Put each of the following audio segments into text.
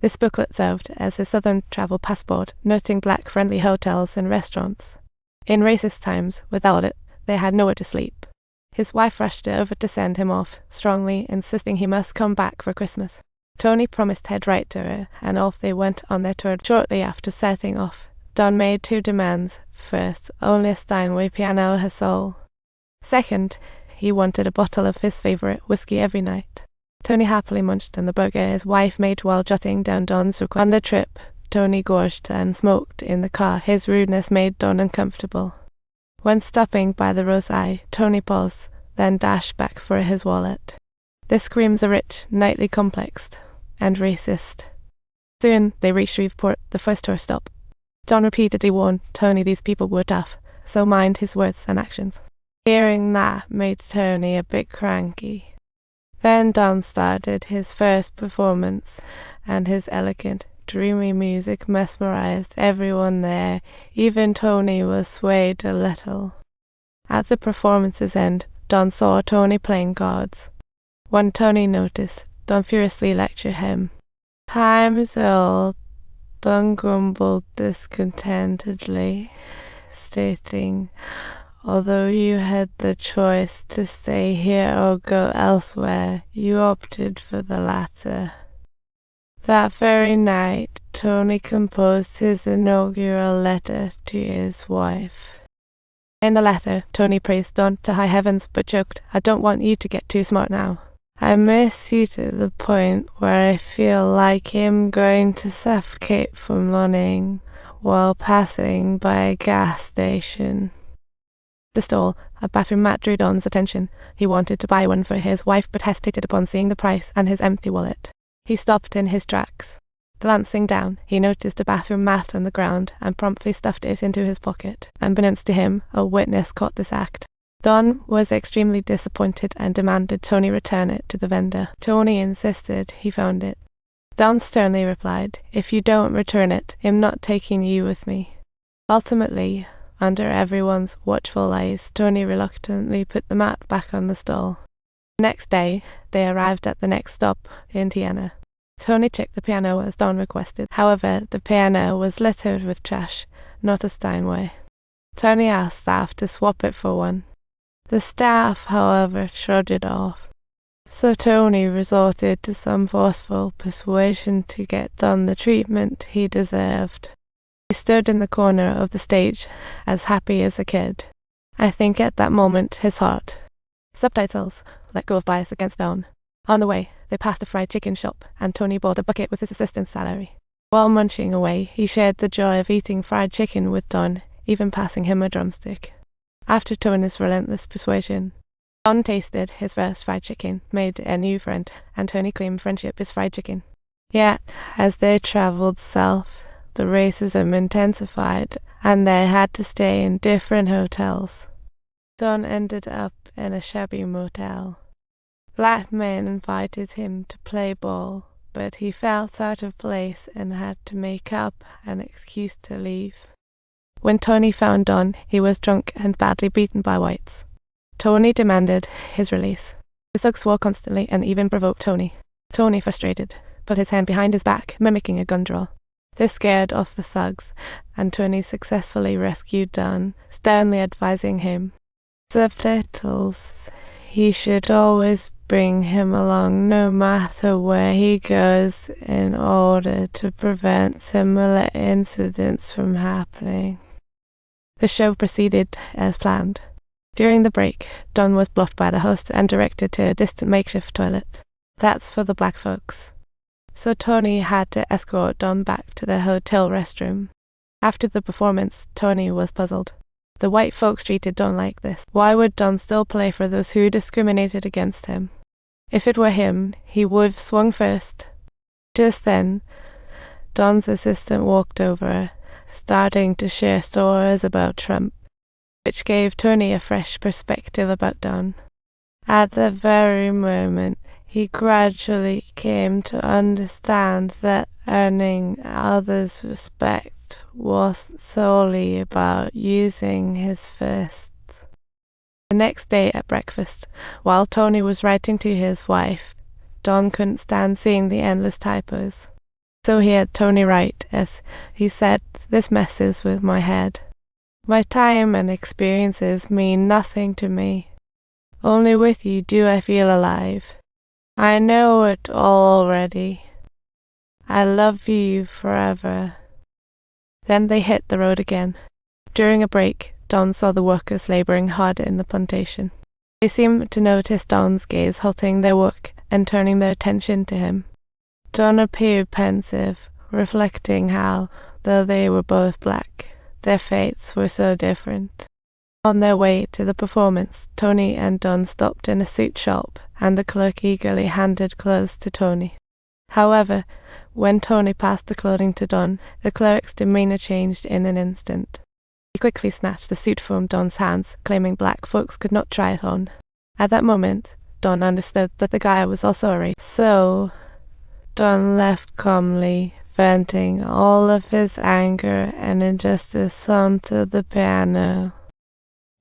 This booklet served as his southern travel passport, noting black-friendly hotels and restaurants. In racist times, without it, they had nowhere to sleep. His wife rushed over to send him off, strongly insisting he must come back for Christmas. Tony promised to head right to her, and off they went on their tour. Shortly after setting off, Don made two demands. First, only a Steinway piano her soul. Second, he wanted a bottle of his favourite whiskey every night. Tony happily munched on the burger his wife made while jotting down Don's request. On the trip, Tony gorged and smoked in the car. His rudeness made Don uncomfortable. When stopping by the roadside, Tony paused, then dashed back for his wallet. This screams a rich, nightly complex, and racist. Soon they reached Shreveport, the first tour stop. Don repeatedly warned Tony these people were tough, so mind his words and actions. Hearing that made Tony a bit cranky. Then Don started his first performance, and his elegant, dreamy music mesmerized everyone there. Even Tony was swayed a little. At the performance's end, Don saw Tony playing cards. When Tony noticed, Don furiously lectured him. "Time's old," Don grumbled discontentedly, stating, "Although you had the choice to stay here or go elsewhere, you opted for the latter." That very night, Tony composed his inaugural letter to his wife. In the letter, Tony praised Don to high heavens, but joked, "I don't want you to get too smart now. I miss you to the point where I feel like I'm going to suffocate from running while passing by a gas station." The stall, a bathroom mat, drew Don's attention. He wanted to buy one for his wife, but hesitated upon seeing the price and his empty wallet. He stopped in his tracks. Glancing down, he noticed a bathroom mat on the ground and promptly stuffed it into his pocket. Unbeknownst to him, a witness caught this act. Don was extremely disappointed and demanded Tony return it to the vendor. Tony insisted he found it. Don sternly replied, "If you don't return it, I'm not taking you with me." Ultimately, under everyone's watchful eyes, Tony reluctantly put the mat back on the stall. Next day, they arrived at the next stop, Indiana. Tony checked the piano as Don requested. However, the piano was littered with trash, not a Steinway. Tony asked staff to swap it for one. The staff, however, shrugged it off. So Tony resorted to some forceful persuasion to get Don the treatment he deserved. He stood in the corner of the stage, as happy as a kid. I think at that moment his heart. Subtitles, let go of bias against Don. On the way, they passed a fried chicken shop, and Tony bought a bucket with his assistant's salary. While munching away, he shared the joy of eating fried chicken with Don, even passing him a drumstick. After Tony's relentless persuasion, Don tasted his first fried chicken, made a new friend, and Tony claimed friendship is fried chicken. Yet, as they traveled south, the racism intensified, and they had to stay in different hotels. Don ended up in a shabby motel. Black men invited him to play ball, but he felt out of place and had to make up an excuse to leave. When Tony found Don, he was drunk and badly beaten by whites. Tony demanded his release. The thugs swore constantly and even provoked Tony. Tony, frustrated, put his hand behind his back, mimicking a gun draw. This scared off the thugs, and Tony successfully rescued Don, sternly advising him. Subtitles. He should always bring him along no matter where he goes in order to prevent similar incidents from happening. The show proceeded as planned. During the break, Don was bluffed by the host and directed to a distant makeshift toilet. That's for the black folks. So Tony had to escort Don back to the hotel restroom. After the performance, Tony was puzzled. The white folks treated Don like this. Why would Don still play for those who discriminated against him? If it were him, he would have swung first. Just then, Don's assistant walked over, starting to share stories about Trump, which gave Tony a fresh perspective about Don. At the very moment, he gradually came to understand that earning others' respect wasn't solely about using his fists. The next day at breakfast, while Tony was writing to his wife, Don couldn't stand seeing the endless typos. So he had Tony write, as he said, "This messes with my head. My time and experiences mean nothing to me. Only with you do I feel alive. I know it all already. I love you forever." Then they hit the road again. During a break, Don saw the workers laboring hard in the plantation. They seemed to notice Don's gaze, halting their work and turning their attention to him. Don appeared pensive, reflecting how, though they were both black, their fates were so different. On their way to the performance, Tony and Don stopped in a suit shop, and the clerk eagerly handed clothes to Tony. However, when Tony passed the clothing to Don, the clerk's demeanor changed in an instant. He quickly snatched the suit from Don's hands, claiming black folks could not try it on. At that moment, Don understood that the guy was also a racist. So, Don left calmly, venting all of his anger and injustice onto the piano.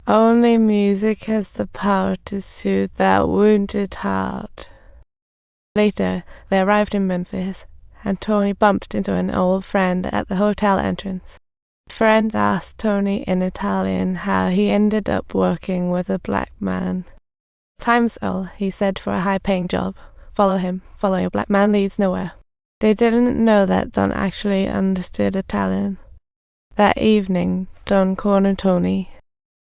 Only music has the power to soothe that wounded heart. Later, they arrived in Memphis, and Tony bumped into an old friend at the hotel entrance. The friend asked Tony in Italian how he ended up working with a black man. "Time's up," he said, "for a high-paying job. Follow him. Following a black man leads nowhere." They didn't know that Don actually understood Italian. That evening, Don cornered Tony,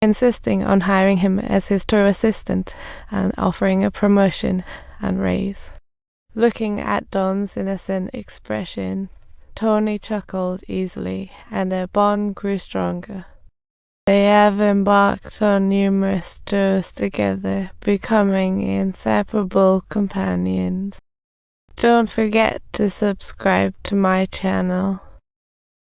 insisting on hiring him as his tour assistant and offering a promotion and raise. Looking at Don's innocent expression, Tony chuckled easily, and their bond grew stronger. They have embarked on numerous tours together, becoming inseparable companions. Don't forget to subscribe to my channel.